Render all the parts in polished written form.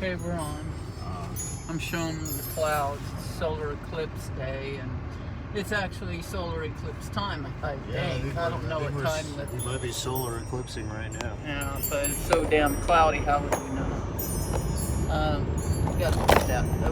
Okay, we're on. I'm showing the clouds. It's solar eclipse day, and it's actually solar eclipse time, I think. I don't know what time that. We might be solar eclipsing right now. Yeah, but it's so damn cloudy. How would we know?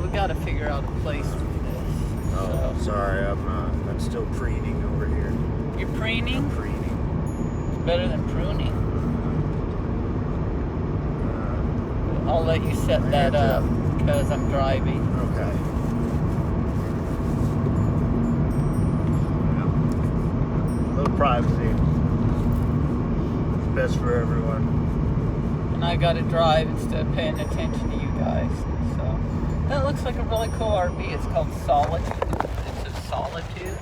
We gotta figure out a place for this. Oh, sorry, I'm still preening over here. You're preening? I'm preening. It's better than pruning. I'll let you set that up because I'm driving. Okay. Yep. A little privacy. It's best for everyone. And I gotta drive instead of paying attention to you guys. So that looks like a really cool RV. It's called Solitude. It's a Solitude.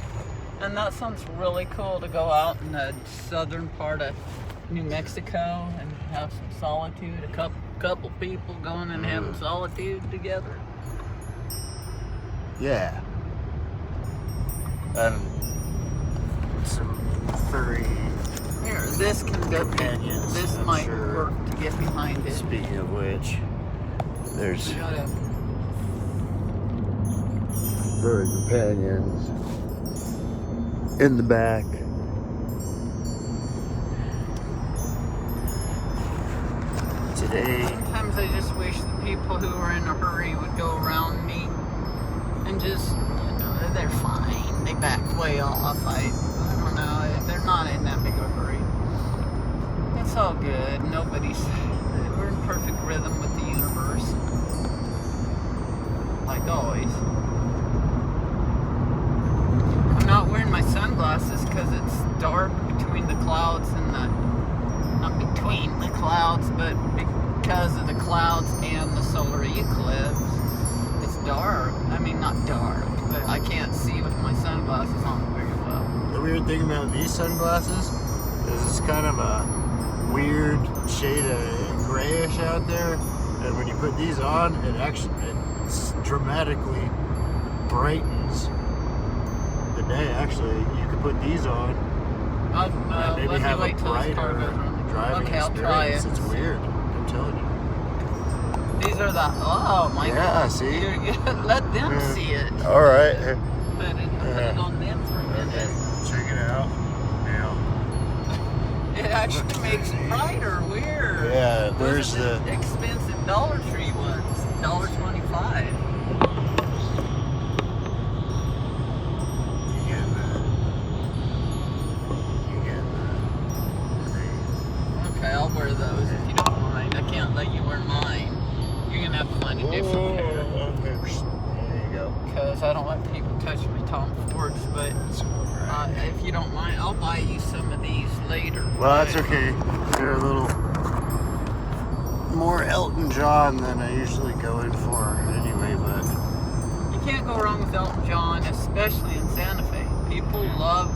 And that sounds really cool to go out in the southern part of New Mexico and have some solitude. A couple people going and having solitude together. Yeah. And some furry Here, this can go. companions. This I'm might sure. work to get behind it. Speaking of which, there's We gotta. furry companions in the back. Today, Sometimes I just wish the people who are in a hurry would go around me and just, they're fine. They backed way off. I don't know. They're not in that big of a hurry. It's all good. We're in perfect rhythm with the universe. Like always. I'm not wearing my sunglasses because it's dark between the clouds and not between the clouds, but because of the clouds and the solar eclipse, it's dark. I mean, not dark, but I can't see with my sunglasses on very well. the weird thing about these sunglasses is it's kind of a weird shade of grayish out there, and when you put these on, it dramatically brightens the day. Actually, you could put these on and maybe Let me have a wait till this car brighter goes around. driving Okay, I'll try experience. it. It's weird. I'm telling you. These are oh my Yeah, God. see? Let them see it. All right. Put it on them for a minute. Check it out. Now. It actually makes it brighter. Weird. Yeah, Those where's are the expensive Dollar Tree ones? $1.25. Okay, I'll wear those if you don't mind. I can't let you wear mine. You're gonna have to find a different pair. There you go. Because I don't let people touch my Tom Fords, but if you don't mind, I'll buy you some of these later. Well, that's okay. They're a little more Elton John than I usually go in for anyway, but You can't go wrong with Elton John, especially in Santa Fe. People love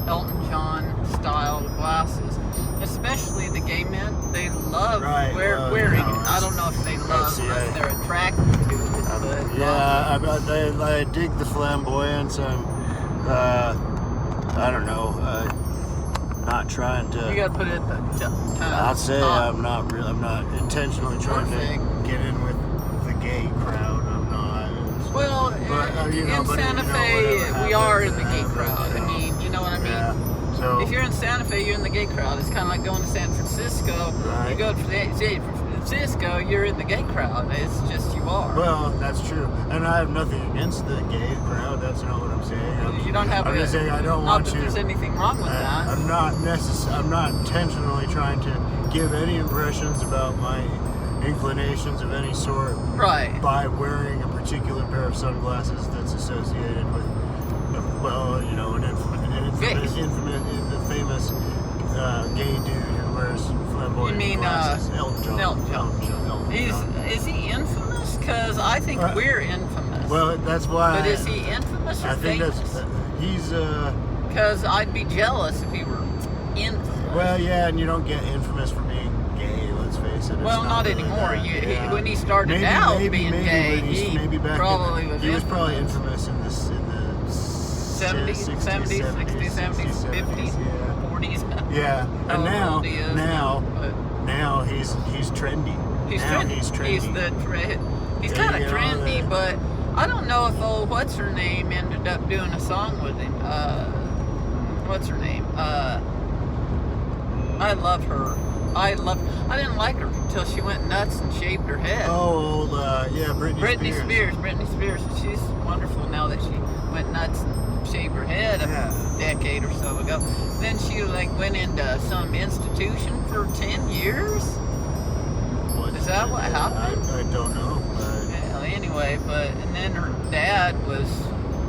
Elton John style glasses, especially the gay men. They love wearing it. I don't know if they love it, if they're attracted to it. But yeah, I dig the flamboyance. I don't know. Not trying to. you gotta put it at the I'd say I'm not intentionally trying to get in with the gay crowd. I'm not. Well, in Santa Fe, we are in the gay crowd. I mean, you know what I mean? Yeah. So If you're in Santa Fe, you're in the gay crowd. It's kind of like going to San Francisco. Right. You go to San Francisco, you're in the gay crowd. It's just you are. well, that's true, and I have nothing against the gay crowd. That's not what I'm saying. You don't have I'm just saying I don't not want that to. there's anything wrong with that. I'm not intentionally trying to give any impressions about my inclinations of any sort Right. by wearing a particular pair of sunglasses that's associated with, a famous gay dude who wears flamboyant You mean, glasses. Elton John. Elton John. Is he infamous? Because I think we're infamous. Well, that's why. But is he infamous or I think famous? he's. Because I'd be jealous if he were infamous. Well, yeah, and you don't get infamous for being gay. Let's face it. It's Well, not really anymore. that, When he started out being gay, he probably was He was probably infamous. infamous in the 70s, 60s, 70s, 50s, 40s. Yeah, and How old he is now but now he's trendy. He's Now trendy. he's trendy. He's the he's Yeah, kind of you know, trendy, the- but I don't know if what's her name ended up doing a song with him. What's her name? I love her. I didn't like her until she went nuts and shaved her head. Oh, yeah, Britney Spears. Britney Spears. She's wonderful now that she went nuts and shaved her head Yeah. a decade or so ago. Then she went into some institution for 10 years. What Is that what happened? I don't know. Well, anyway, and then her dad was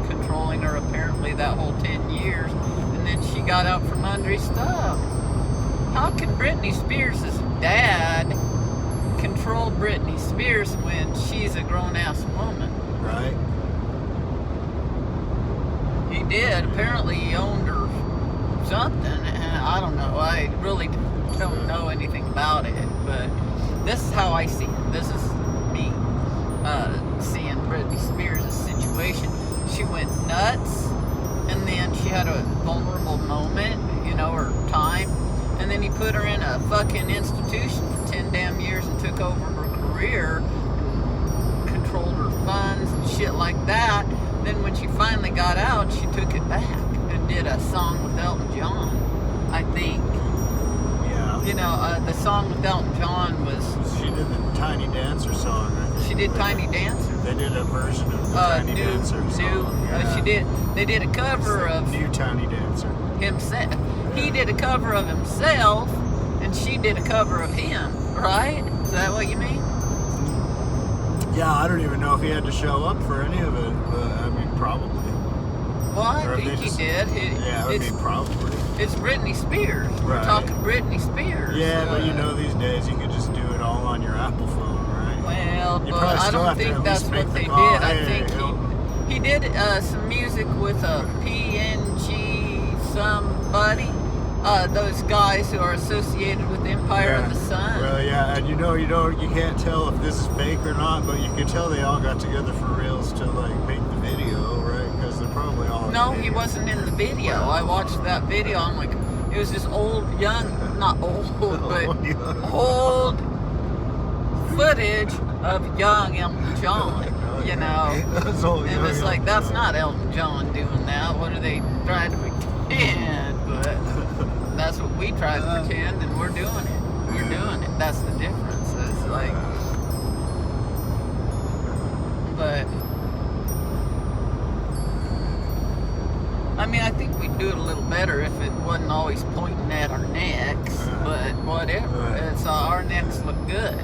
controlling her apparently that whole 10 years, and then she got out from under his thumb. How can Britney Spears' dad control Britney Spears when she's a grown-ass woman? Right? He did. Apparently he owned her something, and I don't know. I really don't know anything about it, but this is how I see it. This is me seeing Britney Spears' situation. She went nuts, and then she had a vulnerable moment, or time, and then he put her in a fucking institution for 10 damn years and took over her career and controlled her funds and shit like that. Then when she finally got out, she took it back and did a song with Elton John, I think. Yeah. The song with Elton John was... She did the Tiny Dancer song, I think. She did Tiny Dancer. They did a version of the Tiny Dancer song. They did a cover of New Tiny Dancer. himself. He did a cover of himself, and she did a cover of him, right? Is that what you mean? Yeah, I don't even know if he had to show up for any of it, but I mean, probably. Well, I Or if think they he just- did. Yeah, I mean, probably. It's Britney Spears. We're Right. talking Britney Spears. Yeah, but these days you can just do it all on your Apple phone, right? Well, You but probably I still don't have to think at that's least make what the they call. did. I Hey, think he did some music with a PNG somebody. Those guys who are associated with Empire of the Sun. Well, yeah, and you can't tell if this is fake or not, but you can tell they all got together for reals to make the video, right? Because they're probably all. No, he wasn't in the video. I watched that video. I'm like, it was just not old, but old footage of young Elton John. That's all And it's like, that's not Elton John doing that. What are they trying to pretend? But that's what we try to pretend, and we're doing it. We're doing it. That's the difference. It's like, but I mean, I think we'd do it a little better if it wasn't always pointing at our necks. But whatever. It's our necks look good.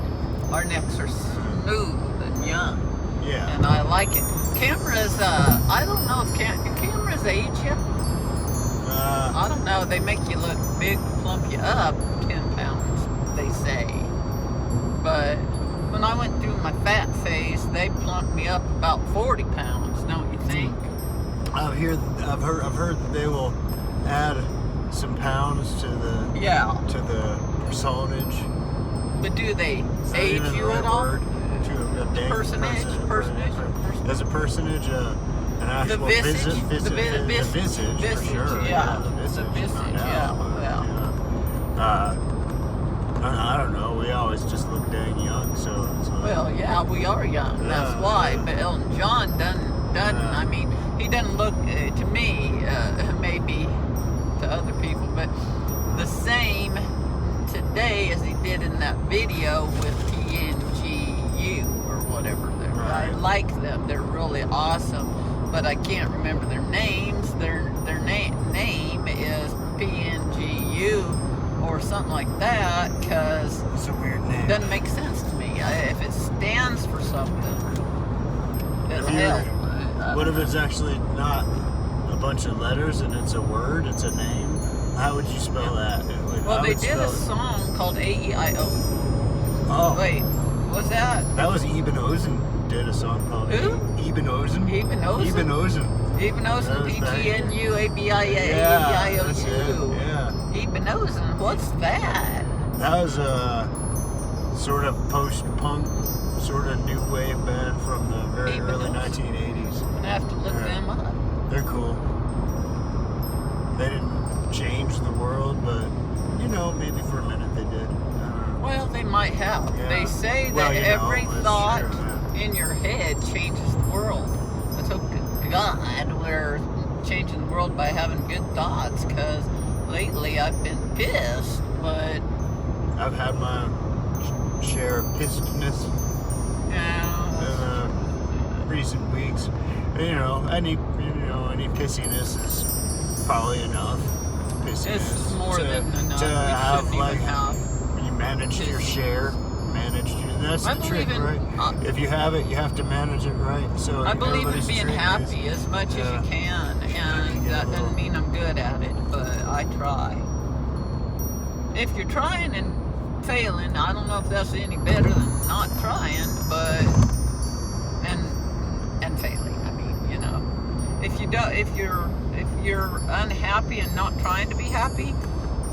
Our necks are smooth and young. Yeah. And I like it. Cameras, I don't know if do cameras age you? I don't know. They make you look big, plump you up 10 pounds, they say. But when I went through my fat phase, they plumped me up about 40 pounds, don't you think? I've heard that they will add some pounds to the personage. But do they Is that age even the you right at all? word? To a dang Personage? As a personage, an actual visage? the visage, Visage, for sure. yeah. The visage, The visage, no doubt, yeah. I don't know. We always just look dang young, so it's like, Well, yeah, we are young. That's Yeah, why. yeah. But Elton John doesn't. Yeah. I mean, he doesn't look to me, maybe to other people, but the same today as he did in that video with PNGU or whatever. I Right. like them. They're really awesome, but I can't remember their names. Their name is PNGU or something like that, because it's a weird it name. doesn't make sense to me. If it stands for something, it'll help. What if it's actually not a bunch of letters and it's a word? It's a name. How would you spell that? Well, they did a song called A-E-I-O. Oh, Wait, was that? that was Eben Ozen did a song called Who? Eben Ozen. Eben Ozen? Eben Ozen. Eben Ozen, That was back- E-G-N-U-A-B-I-A, Yeah, that's it. A-B-I-O-U. Yeah. Eben Ozen, what's that? That was a sort of post-punk, sort of new wave band from the very Eben early Ozen. 1980s. I'm gonna have to look Yeah. them up. They're cool. They didn't change the world, but maybe for a minute they did. I don't know. Well, they might have. Yeah. They say that Well, you know, every that's thought true, in your head changes the world. Let's hope to God we're changing the world by having good thoughts, because lately I've been pissed, but I've had my share of pissedness in recent weeks. You know, any pissiness is probably enough. Pissiness it's more to, than enough. to We have shouldn't like even have. you managed your share. That's I the trick, believe in- right? If you have it, you have to manage it right. So I believe in everybody's being trick happy is- as much as yeah. you can, and get that a little- doesn't mean I'm good at it, but I try. If you're trying and failing, I don't know if that's any better than not trying, but and failing. I mean, you know, if you're unhappy and not trying to be happy,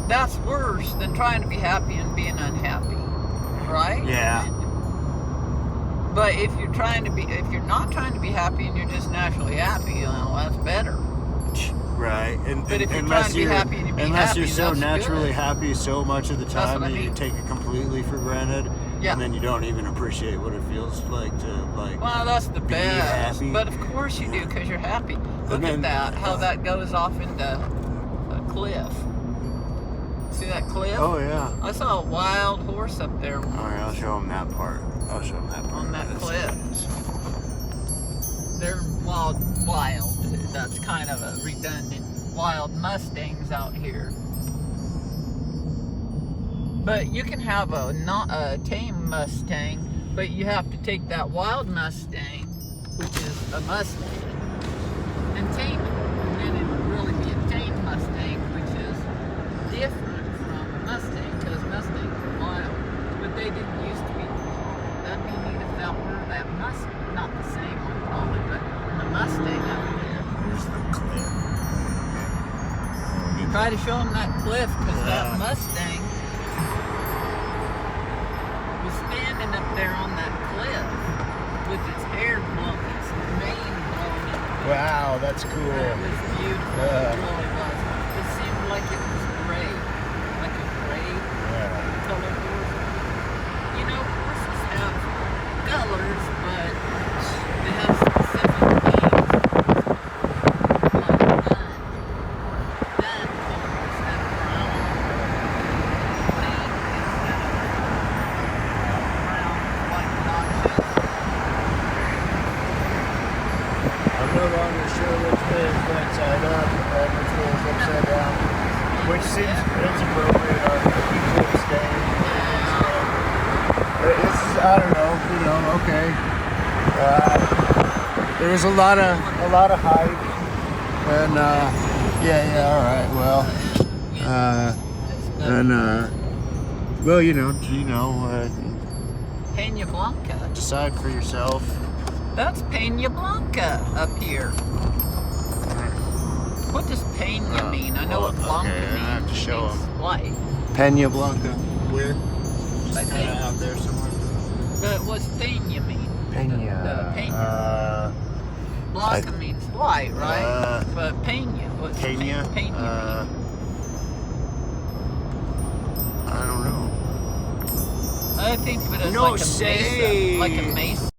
that's worse than trying to be happy and being unhappy, right? Yeah. But if you're not trying to be happy and you're just naturally happy, well, that's better. Right, But if you're trying to be happy and you be unless happy, you're so that's naturally good. happy so much of the That's time what I that you mean. take it completely for granted, Yeah. and then you don't even appreciate what it feels like to Well, that's the be best. happy. But of course you do, because you're happy. Look then, at that, how that goes off into a cliff. See that cliff? Oh yeah. I saw a wild horse up there All right, I'll show them that part. I'll show them that part. on that That's- cliff. They're wild. That's kind of a redundant. Wild Mustangs out here. But you can have not a tame Mustang, but you have to take that wild Mustang, which is a Mustang, and tame it. And then it would really be a tame Mustang, which is different from a Mustang, because Mustangs are wild. But they didn't used to be. That'd be neat if that were that Mustang. Not the same one, probably, but the Mustang out there. Here's the cliff. Try to show them that cliff, because that Mustang was standing up there on that cliff with its hair blown, its mane blown in. Wow, that's cool. It was beautiful. It really was. It seemed like it was gray, like a gray colored horse. You know, horses have colors, but they have specific names. Like dun color instead of brown. Mane instead of brown, like notches. I'm no longer sure which way is right side up and which way is upside down. Which seems appropriate on the Eclipse day. This is, I don't know, okay. There was a lot of hype, and all right, well, well, Peña Blanca. decide for yourself. That's Peña Blanca up here. What does Peña mean? I know what Blanca okay, means. I have to show It means light. Peña Blanca. Where? I Just kind think. of out there somewhere. But what's Peña mean? The Peña. Blanca means light, right? But Peña, what's Peña. Peña mean? I don't know. I think of it as No like a say. mesa. Like a mesa.